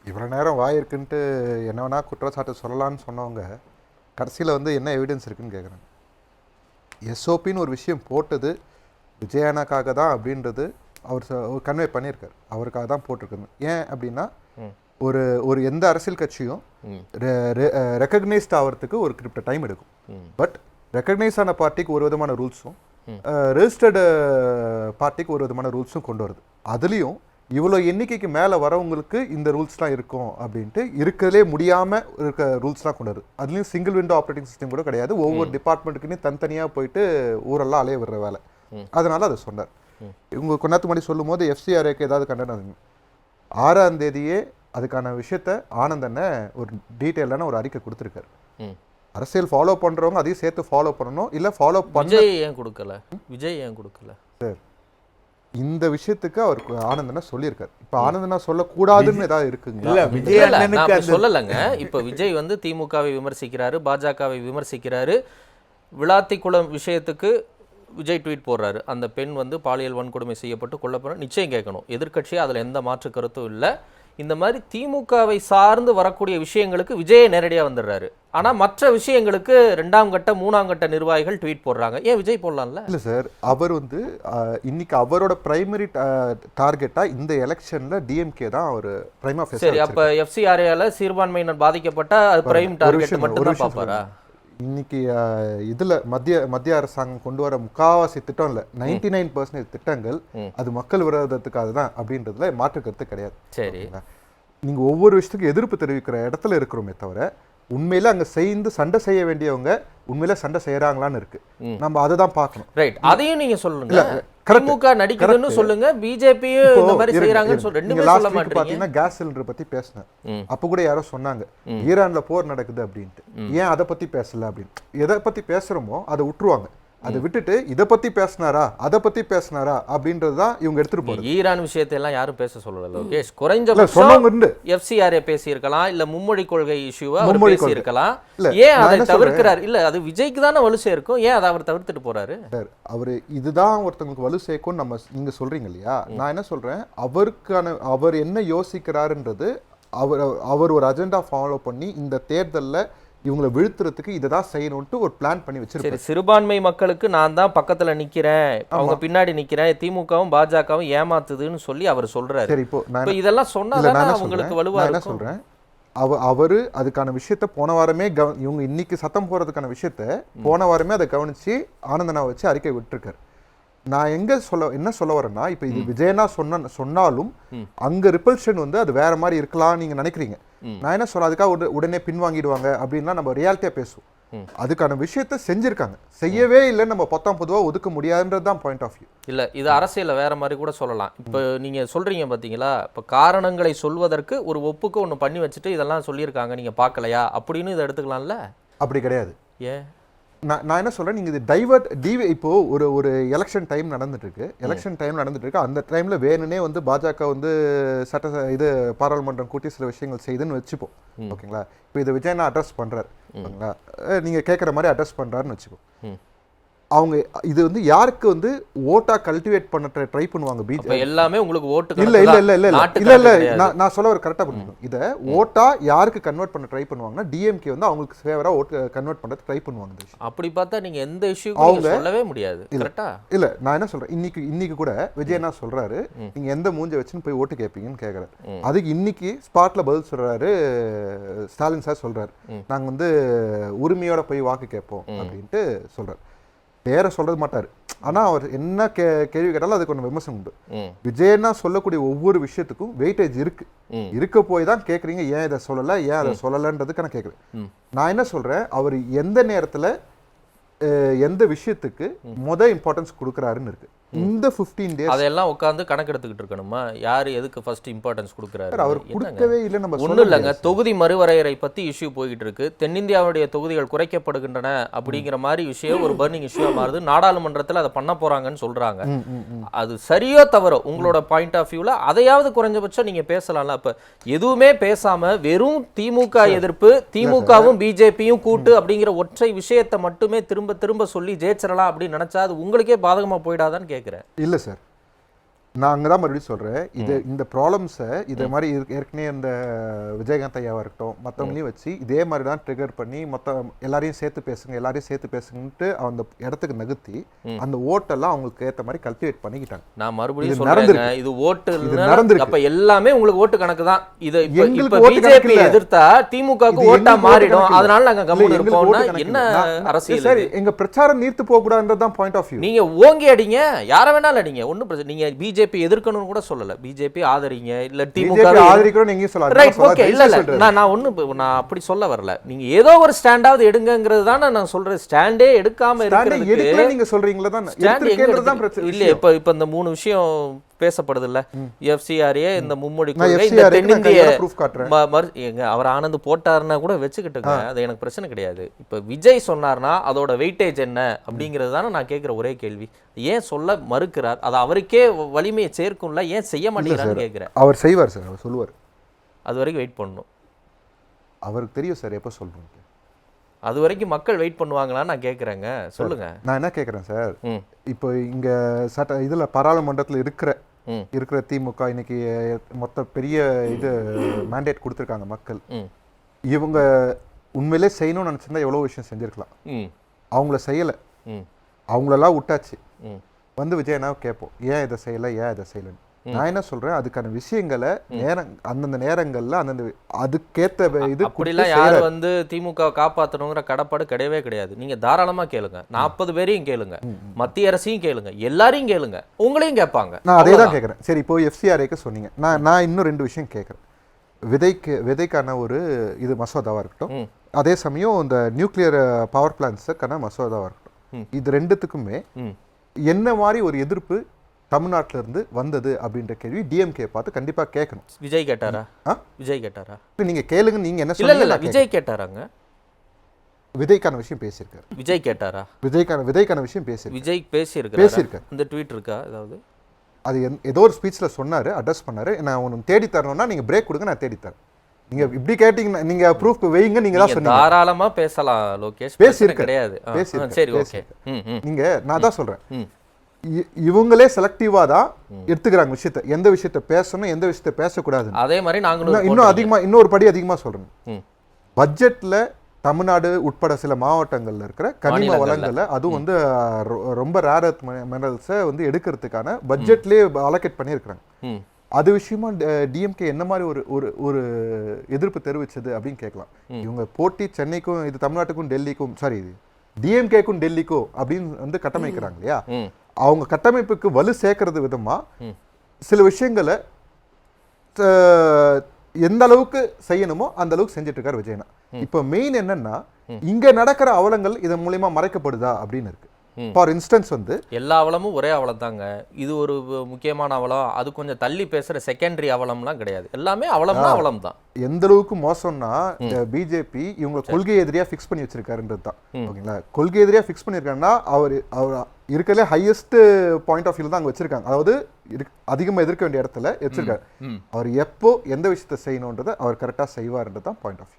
இவ்வளோ நேரம் வாயிருக்குன்ட்டு என்ன வேணா குற்றச்சாட்டு சொல்லலான்னு சொன்னவங்க கடைசியில் வந்து என்ன எவிடன்ஸ் இருக்குன்னு கேட்குறாங்க. எஸ்ஓபின்னு ஒரு விஷயம் போட்டது விஜயானாக்காக தான் அப்படின்றது அவர் கன்வே பண்ணியிருக்கார். அவருக்காக தான் போட்டிருக்காங்க. ஏன் அப்படின்னா ஒரு ஒரு எந்த அரசியல் கட்சியும் ரெக்கக்னைஸ்ட் ஆகிறதுக்கு ஒரு குறிப்பிட்ட டைம் எடுக்கும். பட் ரெக்கக்னைஸ் ஆன பார்ட்டிக்கு ஒரு விதமான ரூல்ஸும் ரெஜிஸ்டர்டு பார்ட்டிக்கு ஒரு விதமான ரூல்ஸும் கொண்டு வருது. அதுலேயும் இவ்வளோ எண்ணிக்கைக்கு மேலே வரவங்களுக்கு இந்த ரூல்ஸ்லாம் இருக்கும் அப்படின்ட்டு இருக்கிறதே முடியாமல் இருக்க ரூல்ஸ்லாம் கொண்டு வருது. அதுலேயும் சிங்கிள் விண்டோ ஆப்ரேட்டிங் சிஸ்டம் கூட கிடையாது. ஒவ்வொரு டிபார்ட்மெண்ட்டுக்குன்னு தனித்தனியாக போயிட்டு ஊரெல்லாம் அலைய விடுற வேலை. அதனால அதை சொன்னார். இவங்க கொண்டாத்து மாதிரி சொல்லும் போது எஃப்சிஆர்ஏக்கு ஏதாவது கண்டனம் 6ஆம் தேதியே அதுக்கான விஷயத்த ஆனந்தனை ஒரு டீட்டெயிலான ஒரு அறிக்கை கொடுத்துருக்காரு. அரசியல் ஃபாலோ பண்ணுறவங்க அதையும் சேர்த்து ஃபாலோ பண்ணணும். இல்லை ஃபாலோ பண்ண விஜய் ஏன் கொடுக்கல சார் இந்த விஷயத்துக்கு அவருக்கு ஆனந்தனா சொல்லியிருக்காரு. இப்போ ஆனந்தனா சொல்லக்கூடாதுன்னு ஏதாவது இருக்குங்களா? சொல்லலைங்க. இப்போ விஜய் வந்து திமுகவை விமர்சிக்கிறாரு, பாஜகவை விமர்சிக்கிறாரு. விளாத்திக்குளம் விஷயத்துக்கு விஜய் ட்வீட் போடுறாரு. அந்த பெண் வந்து பாலியல் வன்கொடுமை செய்யப்பட்டு கொல்லப்பட நிச்சயம் கேட்கணும். எதிர்கட்சியே அதில் எந்த மாற்று கருத்தும் இல்லை. இந்த மாதிரி திமுகவை சார்ந்து வரக்கூடிய விஷயங்களுக்கு விஜயை நேரடியாக வந்துடுறாரு. ஆனால் மற்ற விஷயங்களுக்கு 2ஆம் கட்ட 3ஆம் கட்ட நிர்வாகிகள் ட்வீட் போடுறாங்க. ஏன் விஜய் போடலாம்ல? இல்லை சார், அவர் வந்து இன்னைக்கு அவரோட பிரைமரி டார்கெட்டாக இந்த எலெக்ஷனில் டிஎம்கே தான் அவர் பிரைம் ஆஃப். சரி, அப்போ எஃப்சிஆர்ஏல சிறுபான்மையினர் பாதிக்கப்பட்ட பிரைம் டார்கெட் மட்டும் தான் பார்ப்பாரா? இன்னைக்கு இதில் மத்திய அரசாங்கம் கொண்டு வர முக்காவாசி திட்டம் இல்லை, 99% திட்டங்கள் அது மக்கள் விரோதத்துக்காக தான் அப்படின்றதுல மாற்று கருத்து கிடையாது. சரி, நீங்கள் ஒவ்வொரு விஷயத்துக்கும் எதிர்ப்பு தெரிவிக்கிற இடத்துல இருக்கிறோமே தவிர உண்மையில அங்கே சேர்ந்து சண்டை செய்ய வேண்டியவங்க உண்மையில சண்டை செய்யறாங்களான்னு இருக்கு. நம்ம அதை தான் பார்க்கணும். ரைட், அதையும் நீங்க சொல்லுங்க. திமுக நடிக்குதுன்னு சொல்லுங்க, பிஜேபியும் இந்த மாதிரி செய்யறாங்கன்னு சொல்ல ரெண்டுமே சொல்ல மாட்டீங்க. பாத்தீங்கன்னா கேஸ் சிலிண்டர் பத்தி பேசினேன். அப்ப கூட யாரோ சொன்னாங்க ஈரான்ல போர் நடக்குது அப்படின்ட்டு. ஏன் அதை பத்தி பேசல அப்படின்னு. எதை பத்தி பேசுறோமோ அதை விட்டுருவாங்க. அதை விட்டுட்டு இதை பத்தி பேசினாரா அதை பத்தி பேசினாரா அப்படின்றதுதான் இவங்க எடுத்துட்டு போறாங்க. ஈரான் விஷயத்தை எல்லாம் யாரும் பேச சொல்லல லோகேஷ். குறைஞ்சபட்சம் எஃப்சிஆர்ஏ பேசி இருக்கலாம், இல்ல மும்மொழி கொள்கை இஷ்யூவா அவர் பேசி இருக்கலாம். ஏன் அதை தவிர்க்கிறார்? இல்ல அது விஜய்க்கு தானே வலு சேர்க்கும், ஏன் அதை அவர் தவிர்த்துட்டு போறாரு? அவரு இதுதான் ஒருத்தங்களுக்கு வலு சேர்க்கும் நம்ம நீங்க சொல்றீங்க இல்லையா? நான் என்ன சொல்றேன், அவர் என்ன யோசிக்கிறாருன்றது அவர் ஒரு அஜெண்டா ஃபாலோ பண்ணி இந்த தேர்தலில் இவங்களை வீழ்த்துறதுக்கு இதை தான் செய்யணும்ட்டு ஒரு பிளான் பண்ணி வச்சிருக்காரு. சிறுபான்மை மக்களுக்கு நான் தான் பக்கத்துல நிக்கிறேன், அவங்க பின்னாடி நிக்கிறேன், திமுகவும் பாஜகவும் ஏமாத்துதுன்னு சொல்லி அவர் சொல்றாரு. சரி, இப்போ இதெல்லாம் சொன்னா உங்களுக்கு வலுவா என்ன சொல்றேன், அவரு அதுக்கான விஷயத்த போன வாரமே இவங்க இன்னைக்கு சத்தம் போறதுக்கான விஷயத்த போன வாரமே அதை கவனிச்சு ஆனந்தனா வச்சு அறிக்கை விட்டுருக்காரு. நான் என்ன சொல்ல வரேன்னா, இப்ப இது விஜயனா சொன்னாலும் அங்க ரிப்பல்ஷன் வந்து அது வேற மாதிரி இருக்கலாம் நீங்க நினைக்கிறீங்க. நான் என்ன சொல்ல, அதுக்காக உடனே பின்வாங்கிடுவாங்க அப்படின்னா நம்ம ரியாலிட்டியா பேசுவோம். அதுக்கான விஷயத்த செஞ்சிருக்காங்க, செய்யவே இல்லை நம்ம பொதுவா ஒதுக்க முடியாதுன்றதுதான் பாயிண்ட் ஆஃப் வியூ. இல்ல இது அரசியல வேற மாதிரி கூட சொல்லலாம். இப்ப நீங்க சொல்றீங்க பாத்தீங்களா, இப்ப காரணங்களை சொல்வதற்கு ஒரு ஒப்புக்கு ஒண்ணு பண்ணி வச்சுட்டு இதெல்லாம் சொல்லியிருக்காங்க நீங்க பார்க்கலையா அப்படின்னு இதை எடுத்துக்கலாம்ல. அப்படி கிடையாது. ஏன் நான் என்ன சொல்றேன், நீங்க இது இப்போ ஒரு எலெக்ஷன் டைம் நடந்துட்டு இருக்கு. அந்த டைம்ல வேணுனே வந்து பாஜக வந்து இது பாராளுமன்றம் கூட்டி சில விஷயங்கள் செய்துன்னு வச்சுப்போம். ஓகேங்களா? இப்போ இதை விஜயனா அட்ரஸ் பண்றாரு, ஓகேங்களா? நீங்க கேட்குற மாதிரி அட்ரஸ் பண்றாருன்னு வச்சுப்போம். அவங்க இது வந்து யாருக்கு வந்து ஓட்டா கல்டிவேட் பண்ண ட்ரை பண்ணுவாங்க? பிஜேபி எல்லாமே உங்களுக்கு ஓட்டு இல்ல நான் சொல்ல ஒரு கரெக்டா புரிஞ்சுக்கணும். இதை ஓட்டா யாருக்கு கன்வெர்ட் பண்ண ட்ரை பண்ணுவாங்கன்னா டிஎம்கே வந்து அவங்களுக்கு ஃபேவரா ஓட்டு கன்வெர்ட் பண்றது ட்ரை பண்ணுவாங்க. அப்படி பார்த்தா நீங்க எந்த இஷ்யூ சொல்லவே முடியாது. கரெக்ட்டா? இல்ல நான் என்ன சொல்றேன், இன்னைக்கு கூட விஜய் என்ன சொல்றாரு, நீங்க எந்த மூஞ்ச வச்சுன்னு போய் ஓட்டு கேட்பீங்கன்னு கேட்கறாரு. அதுக்கு இன்னைக்கு ஸ்பாட்ல பதில் சொல்றாரு ஸ்டாலின் சார். சொல்றாரு நாங்க வந்து உரிமையோட போய் வாக்கு கேட்போம் அப்படின்ட்டு சொல்றாரு. பேரை சொல்றது மாட்டாரு, ஆனா அவர் என்ன கேள்வி கேட்டாலும் அதுக்கு ஒன்று விமர்சனம் உண்டு. விஜயனா சொல்லக்கூடிய ஒவ்வொரு விஷயத்துக்கும் வெயிட்டேஜ் இருக்க போய் தான் கேட்குறீங்க, ஏன் இதை சொல்லலை ஏன் அதை சொல்லலைன்றதுக்கு நான் கேட்குறேன். நான் என்ன சொல்றேன், அவர் எந்த நேரத்துல எந்த விஷயத்துக்கு இம்பார்ட்டன்ஸ் கொடுக்குறாருன்னு இருக்கு. இந்த 15 days அதெல்லாம் உட்கார்ந்து கணக்கு எடுத்துக்கிட்டு இருக்கணுமா? யாரு எதுக்கு ஃபர்ஸ்ட் இம்பார்ட்டன்ஸ் கொடுக்குறாரு? அவர் கொடுக்கவே இல்லை. நம்ம ஒன்றும் இல்லைங்க, தொகுதி மறுவரையறை பத்தி இஷ்யூ போய்கிட்டு இருக்கு. தென்னிந்தியாவுடைய தொகுதிகள் குறைக்கப்படுகின்றன அப்படிங்கிற மாதிரி விஷயம் ஒரு பர்னிங் இஷ்யூவா மாறுது. நாடாளுமன்றத்தில் அதை பண்ண போறாங்கன்னு சொல்றாங்க. அது சரியோ தவறோ உங்களோட பாயிண்ட் ஆஃப் வியூல அதையாவது குறைஞ்சபட்சம் நீங்க பேசலாம்ல. அப்ப எதுவுமே பேசாம வெறும் திமுக எதிர்ப்பு, திமுகவும் பிஜேபியும் கூட்டு அப்படிங்கிற ஒற்றை விஷயத்தை மட்டுமே திரும்ப திரும்ப சொல்லி ஜெயிச்சிடலாம் அப்படின்னு நினைச்சா அது உங்களுக்கே பாதகமா போயிடாதான்னு கேட்கிறேன். இல்லை சார், நான் அங்கே தான் மறுபடியும் சொல்கிறேன், இந்த ப்ராப்ளம்ஸை இதே மாதிரி ஏற்கனவே இந்த விஜயகாந்த் ஐயாவாக இருக்கட்டும் மற்றவங்களையும் வச்சு இதே மாதிரி தான் ட்ரிகர் பண்ணி எல்லாரையும் சேர்த்து பேசுங்கன்ட்டு அந்த இடத்துக்கு நகர்த்தி அந்த ஓட்டெல்லாம் அவங்களுக்கு ஏற்ற மாதிரி கல்டிவேட் பண்ணிக்கிட்டாங்க. நான் மறுபடியும் சொல்றேன், இது ஓட்டு நடந்திருக்கு. அப்ப எல்லாமே உங்களுக்கு ஓட்டு கணக்கு தான். இது இப்ப பிஜேபி எதிர்த்தா திமுகவுக்கு ஓட்டா மாறிடும், அதனால நாங்க கம்முனு இருப்போம்னா என்ன அரசியல்? சரி, எங்க பிரச்சாரம் நீர்த்து போக கூடாதுன்றது தான் பாயிண்ட் ஆஃப் வியூ. நீங்க ஓங்கி அடிங்க, யார வேணாலும் அடிங்க, ஒண்ணும் பிரச்சனை. நீங்க பிஜேபி எதிர்க்கணும்னு கூட சொல்லல, பிஜேபி ஆதரிங்க, இல்ல திமுக ஆதரிக்கிறோம் நீங்க சொல்லலாம். Right, okay. இல்ல நான் அப்படி சொல்ல வரல. நீங்க ஏதோ ஒரு ஸ்டாண்டாவது எடுங்கங்கிறது தானே நான் சொல்றேன். ஸ்டாண்டே எடுக்காம இருக்கிறதுக்கு நீங்க சொல்றீங்களா தான் இல்ல. இப்ப இந்த 3 விஷயம் பேசப்படுது இல்ல, எஃப்சிஆர்ஏ, இந்த மும்மொழி கொள்கை, இந்த தென்னிந்திய அவர் ஆனந்த் போட்டாருன்னா கூட வச்சுக்கிட்டுங்க, அது எனக்கு பிரச்சனை கிடையாது. இப்ப விஜய் சொன்னார்னா அதோட வெயிட்டேஜ் என்ன அப்படிங்கிறது தானே நான் கேட்கிற ஒரே கேள்வி. ஏன் சொல்ல மறுக்கிறார்? அது அவருக்கே வலிமையை சேர்க்கும்ல, ஏன் செய்ய மாட்டேங்கிறான்னு கேட்கிறேன். அவர் செய்வார் சார், அவர் சொல்லுவார். அது வரைக்கும் வெயிட் பண்ணணும். அவருக்கு தெரியும் சார் எப்போ சொல்றேன். அது வரைக்கும் மக்கள் வெயிட் பண்ணுவாங்களான்னு நான் கேட்குறேங்க. சொல்லுங்க. நான் என்ன கேட்குறேன் சார், இப்போ இங்கே இதில் பாராளுமன்றத்தில் இருக்கிற திமுக இன்னைக்கு மொத்த பெரிய இது மேண்டேட் கொடுத்துருக்காங்க மக்கள். இவங்க உண்மையிலே செய்யணும்னு நினச்சிருந்தா எவ்வளோ விஷயம் செஞ்சுருக்கலாம். அவங்கள செய்யலை, அவங்களெல்லாம் விட்டாச்சு. விஜயனாவை கேட்போம், ஏன் இதை செய்யலைன்னு. நான் என்ன சொல்றேன், அதுக்கான விஷயங்களை அந்தந்த நேரங்கள்ல அந்தந்த அதுக்கேற்ற இது அப்படிலாம் யாரும் திமுக காப்பாற்றணுங்கிற கடப்பாடு கிடையவே கிடையாது. நீங்க தாராளமா கேளுங்க, 40 பேரையும் கேளுங்க, மத்திய அரசையும் கேளுங்க, எல்லாரையும் கேளுங்க, உங்களையும் கேட்பாங்க. நான் அதே தான் கேட்குறேன். சரி, இப்போ எஃப்சிஆர்ஏக்கு சொன்னீங்க, நான் இன்னும் 2 விஷயம் கேட்குறேன். விதைக்கான ஒரு இது மசோதாவா இருக்கட்டும், அதே சமயம் இந்த நியூக்ளியர் பவர் பிளான்ஸுக்கான மசோதாவா இருக்கட்டும், இது 2த்துக்குமே என்ன மாதிரி ஒரு எதிர்ப்பு தமிழ்நாட்டில இருந்து வந்தது அப்படின்ற கேள்வி டிஎம்கே பார்த்து கண்டிப்பா கேட்கணும். விஜய் கேட்டாரா? நீங்க கேளுங்க, நீங்க என்ன சொல்லுங்க. விஜய் கேட்டாராங்க? விஜய்க்கான விஷயம் பேசியிருக்காரு. விஜய் கேட்டாரா? விஜய்க்கான விஷயம் பேசியிருக்காரு. விஜய் பேசியிருக்காரு. இந்த ட்வீட் இருக்கா ஏதாவது? அது ஏதோ ஒரு ஸ்பீச்ல சொன்னாரு, அட்ரஸ் பண்ணாரு. நான் உனக்கு தேடி தரணும்னா நீங்க பிரேக் கொடுங்க, நான் தேடி தரேன். நீங்க இப்படி கேட்டீங்கன்னா நீங்க ப்ரூஃப் வைங்க, நீங்க தான் சொன்னீங்க. தாராளமா பேசலாம் லோகேஷ், பேசியிருக்காரு. சரி, ஓகே. நீங்க நான் தான் சொல்றேன், இவங்களே செலக்டிவா தான் எடுத்துக்கிறாங்க விஷயத்தை, எந்த விஷயத்தை பேசணும் எந்த விஷயத்தை பேசக்கூடாது. அதே மாதிரி நாங்களும் இன்னும் அதிகமா இன்னொரு படி அதிகமா சொல்றேன். பட்ஜெட்ல தமிழ்நாடு உட்பட சில மாவட்டங்கள்ல இருக்கிற கனிம வளங்களை, அதுவும் ரொம்ப ரேர் எர்த் மினரல்ஸை எடுக்கிறதுக்கான பட்ஜெட்லயே அலோகேட் பண்ணியிருக்கிறாங்க. அது விஷயமா டிஎம்கே என்ன மாதிரி ஒரு எதிர்ப்பு தெரிவிச்சது அப்படின்னு கேட்கலாம். இவங்க போட்டி சென்னைக்கும் இது தமிழ்நாட்டுக்கும் டெல்லிக்கும், சாரி டிஎம்கேக்கும் டெல்லிக்கும் அப்படின்னு கட்டமைக்கிறாங்க இல்லையா, அவங்க கட்டமைப்புக்கு வலு சேர்க்கறது விதமா சில விஷயங்களை எந்த அளவுக்கு செய்யணுமோ அந்த அளவுக்கு செஞ்சுட்டு இருக்காரு விஜயனா. இப்ப மெயின் என்னன்னா, இங்க நடக்கிற அவலங்கள் இதன் மூலமா மறைக்கப்படுதா அப்படின்னு இருக்கு. ஃபார் இன்ஸ்டன்ஸ் எல்லா அவலமும் ஒரே அவலம் தாங்க. இது ஒரு முக்கியமான அவலம், அது கொஞ்சம் தள்ளி பேசுற செகண்டரி அவலம்லாம் கிடையாது. எல்லாமே அவலம்னா அவலம் தான். எந்த அளவுக்கு மோசம்னா, பிஜேபி இவங்க கொள்கை எதிரியா ஃபிக்ஸ் பண்ணி வச்சிருக்காருன்றது தான். ஓகேங்களா, கொள்கை எதிரியா ஃபிக்ஸ் பண்ணிருக்காங்கன்னா அவர் இருக்கிறதுல ஹையஸ்ட் பாயிண்ட் ஆஃப் வியூ தான் அங்க வச்சிருக்காங்க. அதாவது அதிகமா எதிர்க்க வேண்டிய இடத்துல வச்சிருக்காரு. அவர் எப்போ எந்த விஷயத்த செய்யணும்ன்றதை அவர் கரெக்டா செய்வார்ன்றது தான் பாயிண்ட் ஆஃப் வியூ.